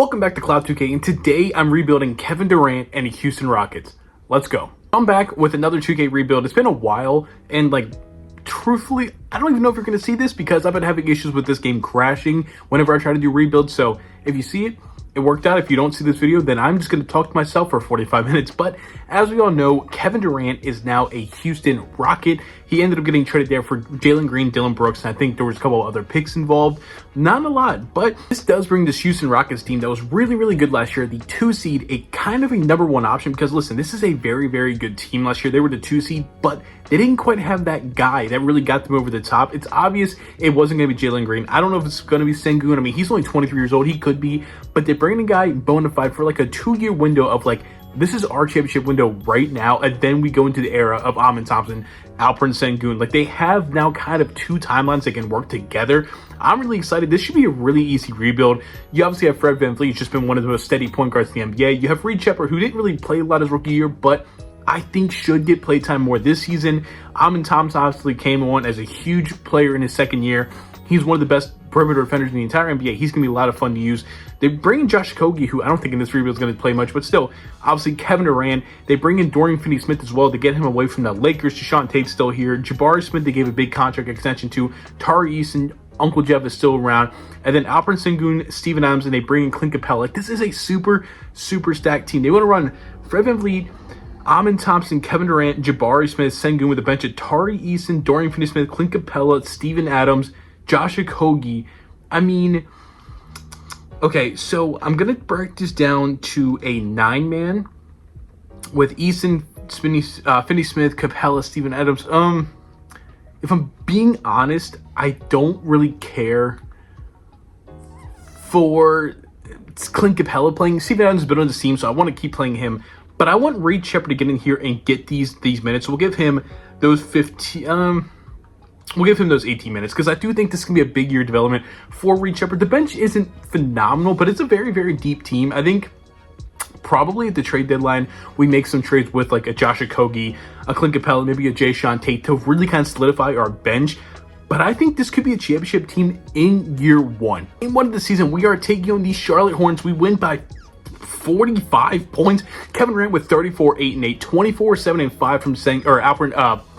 Welcome back to Cloud 2K, and today I'm rebuilding Kevin Durant and the Houston Rockets. Let's go. I'm back with another 2K rebuild. It's been a while, and truthfully, I don't even know if you're going to see this because I've been having issues with this game crashing whenever I try to do rebuilds. So if you see it, it worked out. If you don't see this video, then I'm just going to talk to myself for 45 minutes. But as we all know, Kevin Durant is now a Houston Rocket. He ended up getting traded there for Jalen Green, Dylan Brooks, and I think there was a couple of other picks involved. Not a lot, but this does bring this Houston Rockets team that was really, really good last year, the 2 seed, a kind of a number 1 option. Because listen, this is a very, very good team last year. They were the 2 seed, but they didn't quite have that guy that really got them over the top. It's obvious it wasn't going to be Jalen Green. I don't know if it's going to be Sengun. I mean, he's only 23 years old. He could be, but they're bringing a guy bona fide for a 2-year window of this is our championship window right now, and then we go into the era of Amin Thompson, Alperen Sengun. They have now kind of 2 timelines that can work together. I'm really excited. This should be a really easy rebuild. You obviously have Fred VanVleet, who's just been one of the most steady point guards in the NBA. You have Reed Shepard, who didn't really play a lot his rookie year, but I think should get playtime more this season. Amin Thompson obviously came on as a huge player in his second year. He's one of the best perimeter defenders in the entire NBA. He's going to be a lot of fun to use. They bring in Josh Okogie, who I don't think in this rebuild is going to play much, but still, obviously Kevin Durant. They bring in Dorian Finney-Smith as well to get him away from the Lakers. Deshaun Tate's still here. Jabari Smith, they gave a big contract extension to. Tari Eason, Uncle Jeff is still around. And then Alperen Sengun, Steven Adams, and they bring in Clint Capella. This is a super, super stacked team. They want to run Fred VanVleet, Amin Thompson, Kevin Durant, Jabari Smith, Sengun with a bench of Tari Eason, Dorian Finney-Smith, Clint Capella, Steven Adams, Josh Okogie. I mean, okay, so I'm going to break this down to a 9-man with Eason, Finney-Smith, Capella, Steven Adams. If I'm being honest, I don't really care for Clint Capella playing. Steven Adams has been on the team, so I want to keep playing him. But I want Reed Shepard to get in here and get these minutes. So we'll give him those 15... We'll give him those 18 minutes because I do think this can be a big year development for Reed Shepard. The bench isn't phenomenal, but it's a very, very deep team. I think probably at the trade deadline, we make some trades with a Josh Okogie, a Clint Capella, maybe a Deshaun Tate to really kind of solidify our bench. But I think this could be a championship team in year 1. In one of the season, we are taking on the Charlotte Hornets. We win by 45 points. Kevin Durant with 34, 8, and 8, 24, 7, and 5 from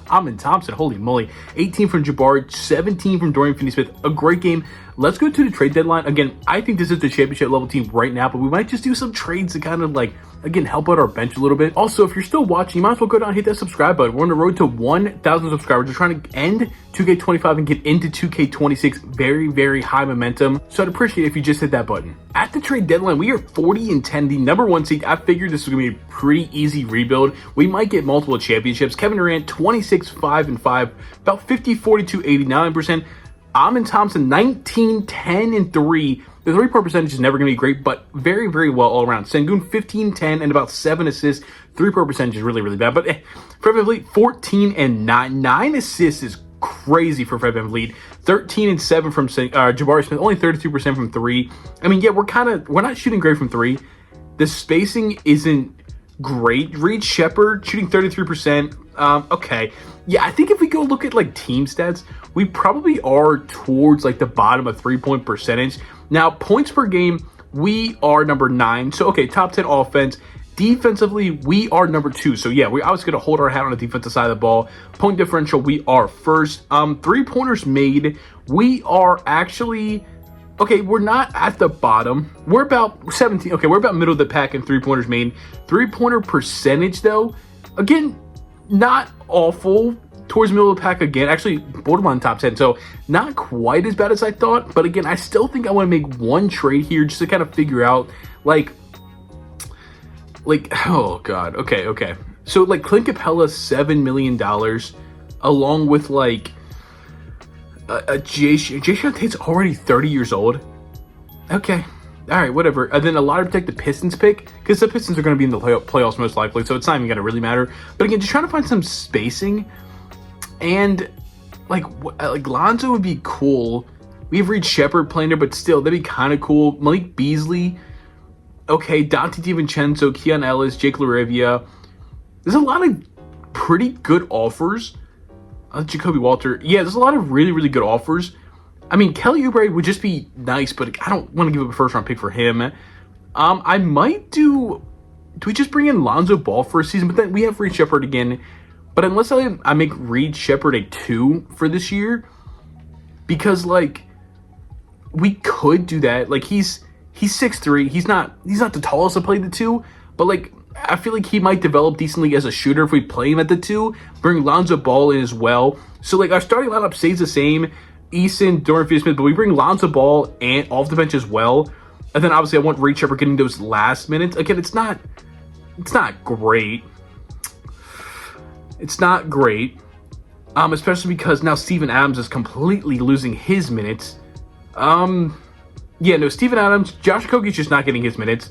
Amin Thompson, holy moly. 18 from Jabari, 17 from Dorian Finney-Smith. A great game. Let's go to the trade deadline. Again, I think this is the championship level team right now, but we might just do some trades to kind of again, help out our bench a little bit. Also, if you're still watching, you might as well go down and hit that subscribe button. We're on the road to 1,000 subscribers. We're trying to end 2K25 and get into 2K26. Very, very high momentum. So I'd appreciate it if you just hit that button. At the trade deadline, we are 40-10, the number 1 seed. I figured this was going to be a pretty easy rebuild. We might get multiple championships. Kevin Durant, 26, 5, and 5, about 50, 42, 89%. Amin Thompson, 19, 10, and 3. The 3-point percentage is never going to be great, but very, very well all around. Sengun, 15, 10, and about 7 assists. 3-point percentage is really, really bad. But Fred VanVleet, 14 and 9. 9 assists is crazy for Fred VanVleet. 13 and 7 from Jabari Smith, only 32% from 3. I mean, yeah, we're not shooting great from 3. The spacing isn't great. Reed Shepard shooting 33%. Okay. Yeah, I think if we go look at team stats, we probably are towards the bottom of 3-point percentage. Now, points per game, we are number 9. So, okay, top 10 offense. Defensively, we are number 2. So, yeah, we're obviously going to hold our hat on the defensive side of the ball. Point differential, we are first. 3-pointers made, we are actually... Okay, we're not at the bottom. We're about 17. Okay, we're about middle of the pack in 3-pointers made. 3-pointer percentage, though, again, not awful. Towards the middle of the pack again. Actually, borderline top 10. So, not quite as bad as I thought. But again, I still think I want to make one trade here just to kind of figure out, oh, God. Okay. So, Clint Capella, $7 million, along with, Deshaun Tate's already 30 years old. Okay. All right, whatever. And then a lot of protect the Pistons pick, because the Pistons are going to be in the playoffs most likely, so it's not even going to really matter. But again, just trying to find some spacing. And, Lonzo would be cool. We have Reed Shepard playing there, but still, that'd be kind of cool. Malik Beasley. Okay, Dante DiVincenzo, Keon Ellis, Jake LaRavia. There's a lot of pretty good offers. Jacoby Walter. Yeah, there's a lot of really, really good offers. I mean, Kelly Oubre would just be nice, but I don't want to give up a first-round pick for him. I might do we just bring in Lonzo Ball for a season? But then we have Reed Shepherd again. But unless I make Reed Shepherd a 2 for this year, because like we could do that. Like he's 6'3". He's not the tallest to play the 2, but like I feel like he might develop decently as a shooter if we play him at the 2. Bring Lonzo Ball in as well. So like our starting lineup stays the same. Eason, Dorian Finney-Smith, but we bring Lonzo Ball and off the bench as well. And then obviously I want Reed Shepherd getting those last minutes. Again, it's not great. It's not great. Especially because now Steven Adams is completely losing his minutes. Yeah, no, Steven Adams, Josh Okogie's just not getting his minutes.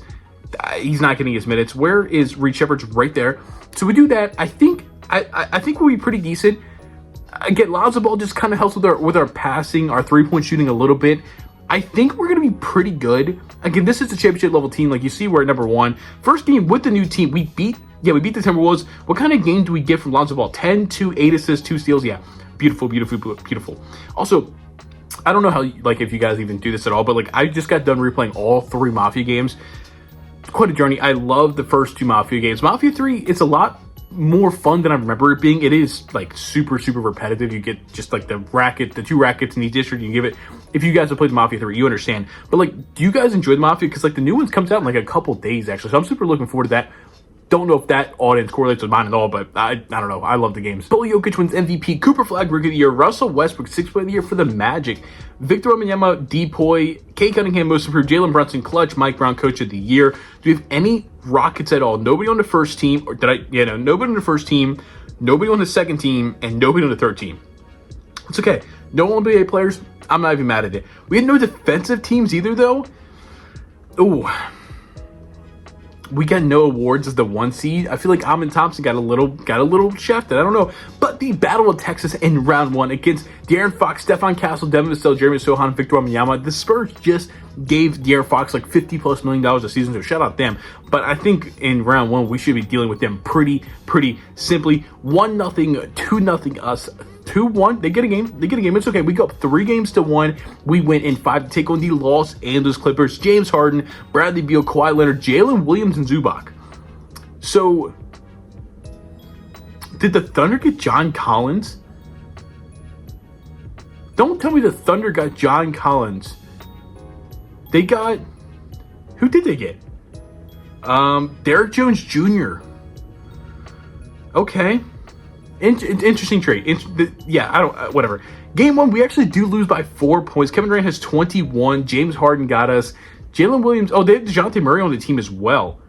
He's not getting his minutes. Where is Reed Shepherd's right there? So we do that. I think we'll be pretty decent. Again, Lonzo Ball just kind of helps with our passing, our 3-point shooting a little bit. I think we're going to be pretty good. Again, this is a championship level team. Like you see, we're at number 1. First game with the new team, we beat the Timberwolves. What kind of game do we get from Lonzo Ball? 10, 2, 8 assists, 2 steals. Yeah, beautiful, beautiful, beautiful. Also, I don't know how, like, if you guys even do this at all, but like I just got done replaying all 3 Mafia games. Quite a journey. I love the first 2 Mafia games. Mafia 3, it's a lot more fun than I remember it being. It is like super repetitive. You get just like the 2 rackets in each district. You give it. If you guys have played Mafia 3, you understand. But like, do you guys enjoy the Mafia? Because like the new ones comes out in like a couple days actually. So I'm super looking forward to that. Don't know if that audience correlates with mine at all, but I don't know. I love the games. Nikola Jokic wins MVP, Cooper Flag Rookie of the Year, Russell Westbrook 6th Player of the Year for the Magic, Victor Wembanyama, Depoy, Kay Cunningham Most Improved, Jalen Brunson Clutch, Mike Brown Coach of the Year. Do we have any Rockets at all? Nobody on the first team, or nobody on the first team, nobody on the second team, and nobody on the third team. It's okay. No NBA players. I'm not even mad at it. We had no defensive teams either, though. Ooh. We got no awards as the 1 seed. I feel like Amin Thompson got a little shafted. I don't know. But the Battle of Texas in round 1 against De'Aaron Fox, Stephon Castle, Devin Vassell, Jeremy Sohan, Victor Wembanyama. The Spurs just gave De'Aaron Fox like $50+ million a season, so shout out them. But I think in round 1 we should be dealing with them pretty simply. 1-0, 2-0 us. 2-1. They get a game. It's okay. We go up 3 games to 1. We win in 5 to take on the Los Angeles Clippers. James Harden, Bradley Beal, Kawhi Leonard, Jalen Williams, and Zubac. So, did the Thunder get John Collins? Don't tell me the Thunder got John Collins. They got... Who did they get? Derrick Jones Jr. Okay. Interesting trade. Whatever. Game 1, we actually do lose by 4 points. Kevin Durant has 21. James Harden got us. Jalen Williams. Oh, they have DeJounte Murray on the team as well.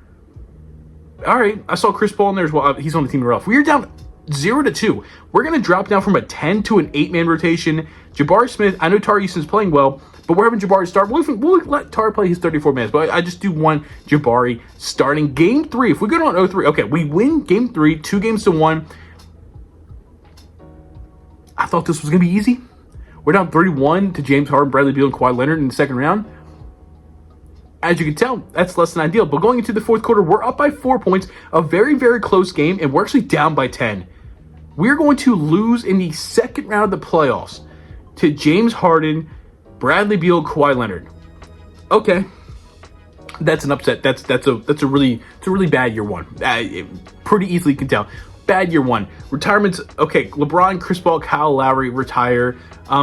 All right. I saw Chris Paul in there as well. He's on the team as well. We are down 0-2. We're going to drop down from a 10 to an 8-man rotation. Jabari Smith. I know Tari Easton's playing well, but we're having Jabari start. We'll let Tari play his 34 minutes, but I just do want Jabari starting. Game 3. If we go down 0-3, okay, we win Game 3, 2 games to 1. I thought this was going to be easy. We're down 3-1 to James Harden, Bradley Beal, and Kawhi Leonard in the second round. As you can tell, that's less than ideal. But going into the fourth quarter, we're up by 4 points. A very close game, and we're actually down by 10. We're going to lose in the second round of the playoffs to James Harden, Bradley Beal, Kawhi Leonard. Okay. That's an upset. That's a really bad year 1. Pretty easily can tell. Bad year 1. Retirements, okay, LeBron, Chris Paul, Kyle Lowry retire.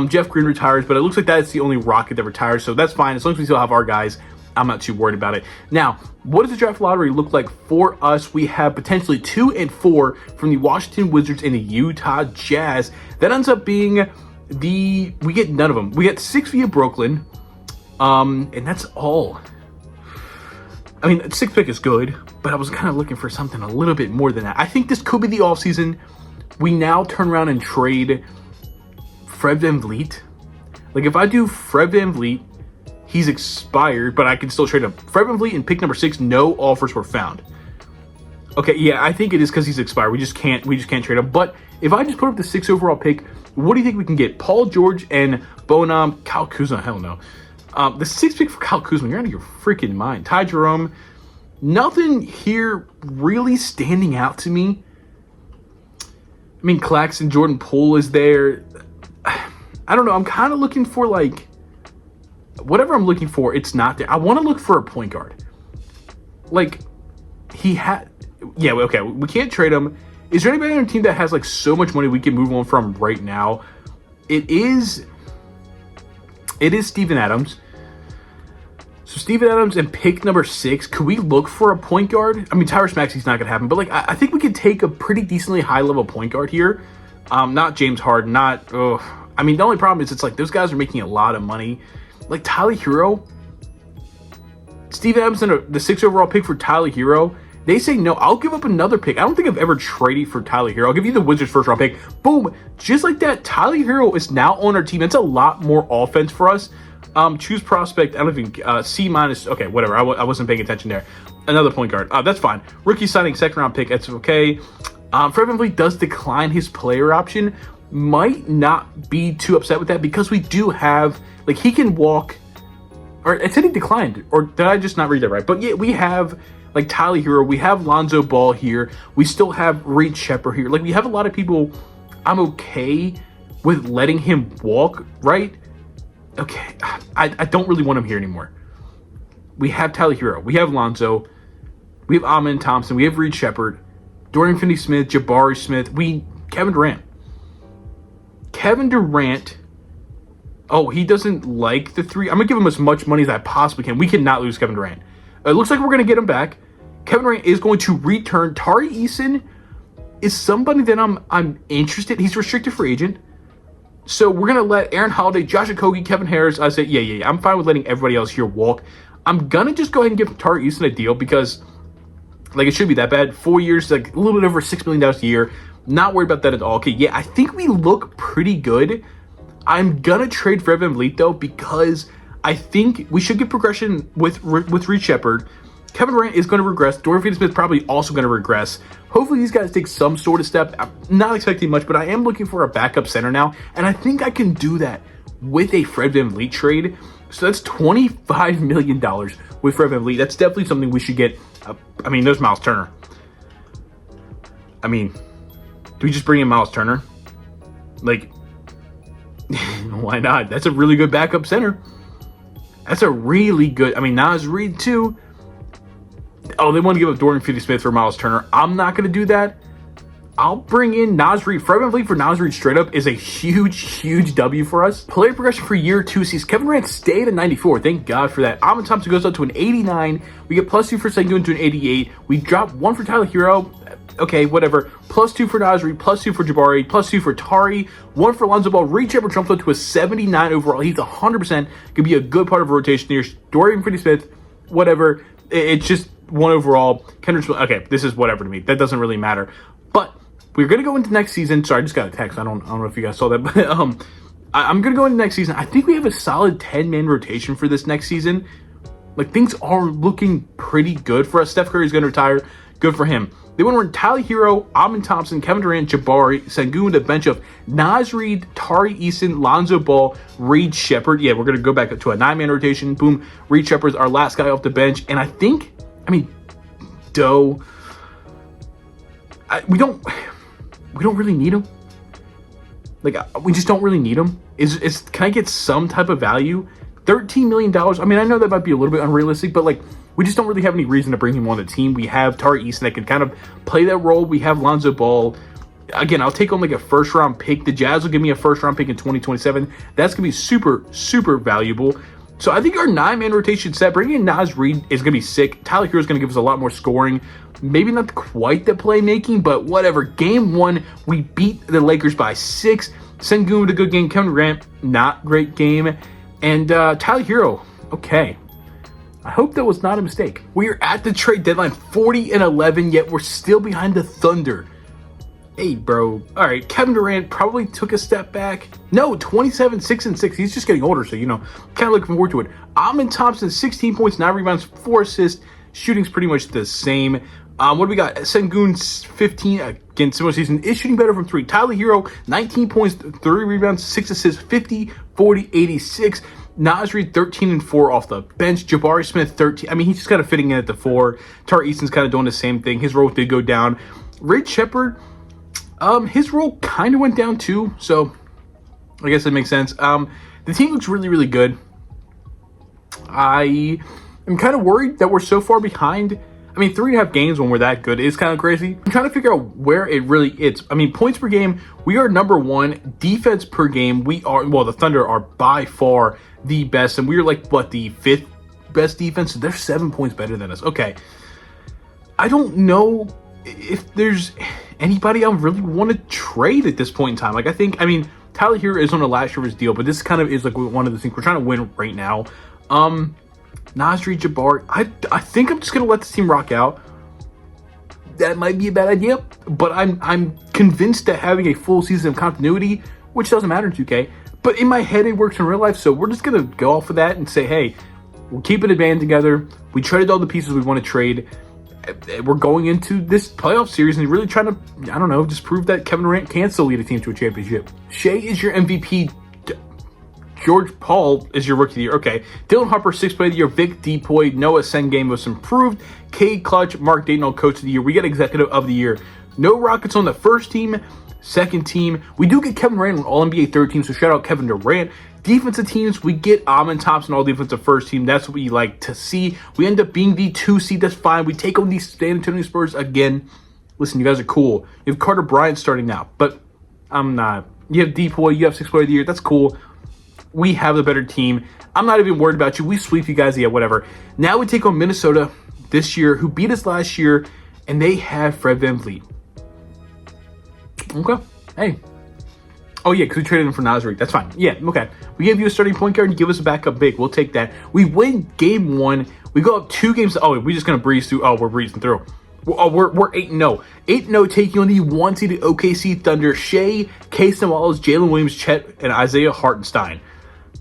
Jeff Green retires, but it looks like that's the only Rocket that retires, so that's fine. As long as we still have our guys, I'm not too worried about it. Now, what does the draft lottery look like for us? We have potentially 2 and 4 from the Washington Wizards and the Utah Jazz. That ends up being we get none of them. We get 6 via Brooklyn, and that's all. I mean, 6th pick is good, but I was kind of looking for something a little bit more than that. I think this could be the offseason. We now turn around and trade Fred VanVleet. Like, if I do Fred VanVleet, he's expired, but I can still trade him. Fred VanVleet and pick number 6, no offers were found. Okay, yeah, I think it is because he's expired. We just can't trade him. But if I just put up the 6th overall pick, what do you think we can get? Paul George and Bonham, Kyle Kuzma, hell no. The 6th pick for Kyle Kuzma, you're out of your freaking mind. Ty Jerome, nothing here really standing out to me. I mean, Claxton, Jordan Poole is there. I don't know. I'm kind of looking for, like, whatever I'm looking for, it's not there. I want to look for a point guard. like, he had... Yeah, okay, we can't trade him. Is there anybody on the team that has, like, so much money we can move on from right now? It is Steven Adams. So Steven Adams and pick number 6. Could we look for a point guard? I mean, Tyrese Maxey's not going to happen, but like I think we could take a pretty decently high level point guard here. Not James Harden, not. I mean, the only problem is it's like those guys are making a lot of money. Like Tyler Hero, Steven Adams and the 6th overall pick for Tyler Hero. They say no. I'll give up another pick. I don't think I've ever traded for Tyler Hero. I'll give you the Wizards 1st round pick. Boom, just like that. Tyler Hero is now on our team. That's a lot more offense for us. Choose prospect. I don't think C-. Okay, whatever. I wasn't paying attention there. Another point guard. That's fine. Rookie signing 2nd round pick. That's okay. Fred VanVleet does decline his player option. Might not be too upset with that because we do have, like, he can walk. Or it said he declined. Or did I just not read that right? But yeah, we have like Tyler Hero. We have Lonzo Ball here. We still have Reed Shepard here. Like, we have a lot of people. I'm okay with letting him walk, right? Okay, I don't really want him here anymore. We have Tyler Hero. We have Lonzo. We have Amen Thompson. We have Reed Shepard. Dorian Finney-Smith. Jabari Smith. Kevin Durant. Kevin Durant. Oh, he doesn't like the 3. I'm going to give him as much money as I possibly can. We cannot lose Kevin Durant. It looks like we're going to get him back. Kevin Durant is going to return. Tari Eason is somebody that I'm interested. He's restricted free agent. So we're going to let Aaron Holiday, Josh Okogie, Kevin Harris. I say, yeah. I'm fine with letting everybody else here walk. I'm going to just go ahead and give Tari Eason a deal because, like, it should be that bad. 4 years, like, a little bit over $6 million a year. Not worried about that at all. Okay, yeah, I think we look pretty good. I'm going to trade Fred VanVleet, though, because I think we should get progression with Reed Shepard. Kevin Durant is going to regress. Dorian Finney-Smith probably also going to regress. Hopefully these guys take some sort of step. I'm not expecting much, but I am looking for a backup center now, and I think I can do that with a Fred VanVleet trade. So that's $25 million with Fred VanVleet. That's definitely something we should get. I mean, there's Miles Turner. I mean, do we just bring in Miles Turner? Like, why not? That's a really good backup center. That's a really good. I mean, Naz Reid too. Oh, they want to give up Dorian Finney-Smith for Miles Turner. I'm not going to do that. I'll bring in Naz Reid. Fred VanVleet for Naz Reid straight up is a huge W for us. Player progression for year 2 sees Kevin Durant stayed at 94. Thank God for that. Amen Thompson goes up to an 89. We get +2 for Sengun to an 88. We drop 1 for Tyler Hero. Okay, whatever. +2 for Naz Reid, +2 for Jabari, +2 for Tari, 1 for Lonzo Ball. Reed Shepard jumps up to a 79 overall. He's 100% could be a good part of a rotation here. Dorian Finney-Smith, whatever. It's just 1 overall. Kendrick Smith. Okay, this is whatever to me. That doesn't really matter. But we're gonna go into next season. Sorry, I just got a text. I don't know if you guys saw that, but I'm gonna go into next season. I think we have a solid 10-man rotation for this next season. Like, things are looking pretty good for us. Steph Curry's gonna retire. Good for him. They want to run Tyler Hero, Amen Thompson, Kevin Durant, Jabari, Sengun, the bench of Naz Reid, Tari Eason, Lonzo Ball, Reed Shepard. Yeah, we're going to go back to a 9-man rotation. Boom. Reed Shepard's our last guy off the bench. And I think, Doe, we don't really need him. Like, we just don't really need him. Can I get some type of value? $13 million. I mean, I know that might be a little bit unrealistic, but like, we just don't really have any reason to bring him on the team. We have Tari Eason that can kind of play that role. We have Lonzo Ball. Again, I'll take on like a 1st round pick. The Jazz will give me a 1st round pick in 2027. That's going to be super valuable. So I think our 9-man rotation set, bringing in Naz Reid is going to be sick. Tyler Hero is going to give us a lot more scoring. Maybe not quite the playmaking, but whatever. Game 1, we beat the Lakers by 6. Sengun with a good game. Kevin Durant, not great game. And Tyler Hero, okay. I hope that was not a mistake. We are at the trade deadline, 40-11, yet we're still behind the Thunder. Hey, bro. All right, Kevin Durant probably took a step back. No, 27, 6-6. He's just getting older, so, kind of looking forward to it. Amen Thompson, 16 points, 9 rebounds, 4 assists. Shooting's pretty much the same. What do we got? Sengun, 15, again, similar season, is shooting better from 3. Tyler Hero, 19 points, 3 rebounds, 6 assists, 50, 40, 86. Naz Reid, 13 and 4 off the bench. Jabari Smith, 13. I mean, he's just kind of fitting in at the 4. Tari Eason's kind of doing the same thing. His role did go down. Reed Shepard, his role kind of went down too, so I guess that makes sense. The team looks really good. I am kind of worried that we're so far behind. I mean, 3.5 games when we're that good is kind of crazy. I'm trying to figure out where it really is. I mean, points per game, we are number 1. Defense per game, the Thunder are by far the best. And we're like, the 5th best defense? They're 7 points better than us. Okay. I don't know if there's anybody I really want to trade at this point in time. Tyler Hero is on the last year of his deal, but this kind of is like one of the things we're trying to win right now. Nasri Jabari, I think I'm just gonna let this team rock out. That might be a bad idea, but I'm convinced that having a full season of continuity, which doesn't matter in 2K, but in my head it works in real life, so we're just gonna go off of that and say, hey, we're keeping a band together. We traded all the pieces we want to trade. We're going into this playoff series and really trying to, just prove that Kevin Durant can still lead a team to a championship. Shea is your MVP. George Paul is your rookie of the year. Okay. Dylan Harper, 6th player of the year. Vic Depoy, Noah Sengame, most improved. Cade Clutch, Mark Dayton, coach of the year. We get executive of the year. No Rockets on the first team. Second team. We do get Kevin Durant on All-NBA third team, so shout out Kevin Durant. Defensive teams, we get Amon Thompson all defensive first team. That's what we like to see. We end up being the 2 seed. That's fine. We take on these San Antonio Spurs again. Listen, you guys are cool. You have Carter Bryant starting now, but I'm not. You have Depoy. You have 6th player of the year. That's cool. We have the better team. I'm not even worried about you. We sweep you guys. Yeah, whatever. Now we take on Minnesota this year, who beat us last year, and they have Fred VanVleet. Okay. Hey. Oh, yeah, because we traded him for Nasri. That's fine. Yeah, okay. We gave you a starting point guard and give us a backup big. We'll take that. We win game 1. We go up 2 games. Oh, we're just going to breeze through. Oh, we're breezing through. We're 8-0. 8-0 taking on the 1 seeded OKC Thunder. Shea, Casey Wallace, Jalen Williams, Chet, and Isaiah Hartenstein.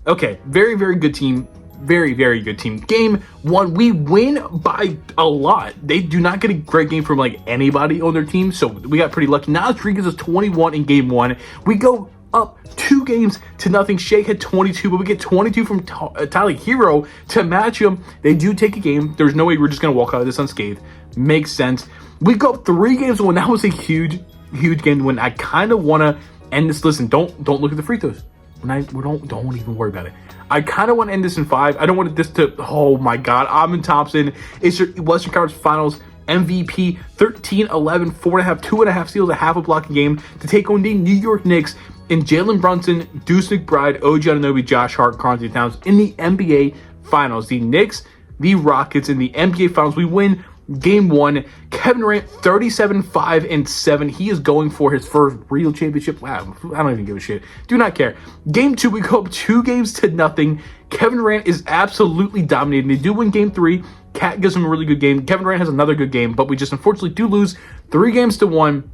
Okay, very, very good team. Very, very good team. Game 1, we win by a lot. They do not get a great game from anybody on their team, so we got pretty lucky. Nas Reed gives us 21 in game 1. We go up 2 games to nothing. Shea had 22, but we get 22 from Tyler Hero to match him. They do take a game. There's no way we're just going to walk out of this unscathed. Makes sense. We go up 3 games to win. That was a huge, huge game to win. I kind of want to end this. Listen, don't look at the free throws. Don't even worry about it. I kind of want to end this in 5. I don't want this to, oh my God. Amon Thompson is your Western Conference Finals MVP, 13, 11, 4.5, 2.5 steals, a half a block a game to take on the New York Knicks in Jalen Brunson, Deuce McBride, OG Anunoby, Josh Hart, Karl Anthony Towns in the NBA Finals. The Knicks, the Rockets in the NBA Finals. We win game 1. Kevin Durant, 37, 5, and 7. He is going for his first real championship. Wow, I don't even give a shit. Do not care. Game 2, we go up 2 games to nothing. Kevin Durant is absolutely dominating. They do win game 3. Cat gives him a really good game. Kevin Durant has another good game, but we just unfortunately do lose 3 games to 1.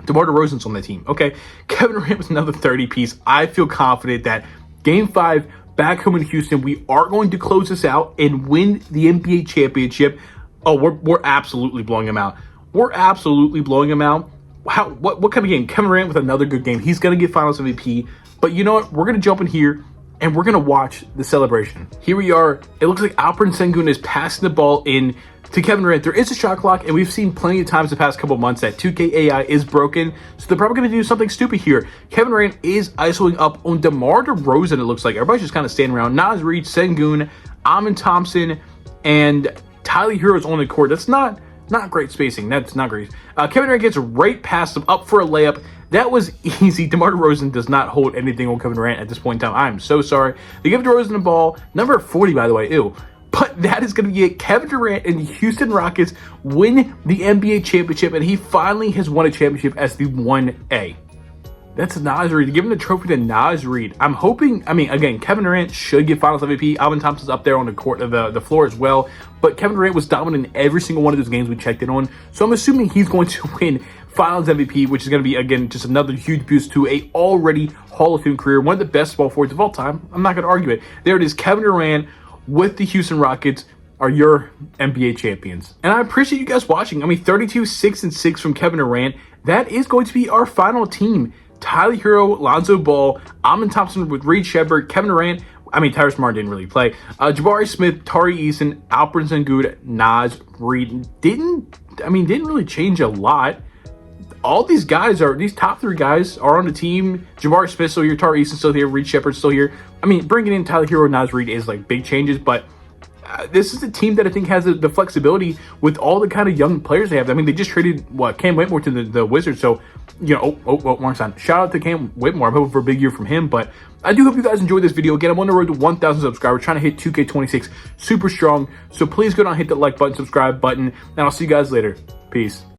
DeMar DeRozan's on the team. Okay, Kevin Durant was another 30 piece. I feel confident that game 5 back home in Houston, we are going to close this out and win the NBA championship. Oh, we're absolutely blowing him out. We're absolutely blowing him out. What kind of game? Kevin Durant with another good game. He's gonna get Finals MVP. But you know what? We're gonna jump in here and we're gonna watch the celebration. Here we are. It looks like Alperen Sengun is passing the ball in to Kevin Durant. There is a shot clock, and we've seen plenty of times the past couple months that 2K AI is broken, so they're probably going to do something stupid here. Kevin Durant is isoing up on DeMar DeRozan, it looks like. Everybody's just kind of standing around. Nas Reed, Sengun, Amon Thompson, and Tyler Hero's on the court. That's not great spacing. That's not great. Kevin Durant gets right past him, up for a layup. That was easy. DeMar DeRozan does not hold anything on Kevin Durant at this point in time. I'm so sorry. They give DeRozan the ball. Number 40, by the way. Ew. But that is going to be it. Kevin Durant and the Houston Rockets win the NBA championship, and he finally has won a championship as the 1A. That's Nas Reed. Giving the trophy to Nas Reed. I'm hoping, again, Kevin Durant should get Finals MVP. Alvin Thompson's up there on the court of the floor as well. But Kevin Durant was dominant in every single one of those games we checked in on. So I'm assuming he's going to win Finals MVP, which is going to be, again, just another huge boost to a already Hall of Fame career. One of the best small forwards of all time. I'm not going to argue it. There it is. Kevin Durant with the Houston Rockets are your NBA champions. And I appreciate you guys watching. 32, 6, and 6 from Kevin Durant. That is going to be our final team. Tyler Hero, Lonzo Ball, Amon Thompson with Reed Shepard, Kevin Durant. Tyrese Martin didn't really play. Jabari Smith, Tari Eason, Alperen Sengun, Nas Reed. Didn't really change a lot. All these guys these top 3 guys are on the team. Jabari Smith still here, Tari Eason still here, Reed Shepard still here. Bringing in Tyler Hero and Nas Reed is like big changes, but this is a team that I think has the flexibility with all the kind of young players they have. I mean, they just traded Cam Whitmore to the Wizards, so wrong sign. Shout out to Cam Whitmore. I'm hoping for a big year from him, but I do hope you guys enjoyed this video. Again, I'm on the road to 1,000 subscribers, trying to hit 2K26 super strong. So please go down and hit that like button, subscribe button, and I'll see you guys later. Peace.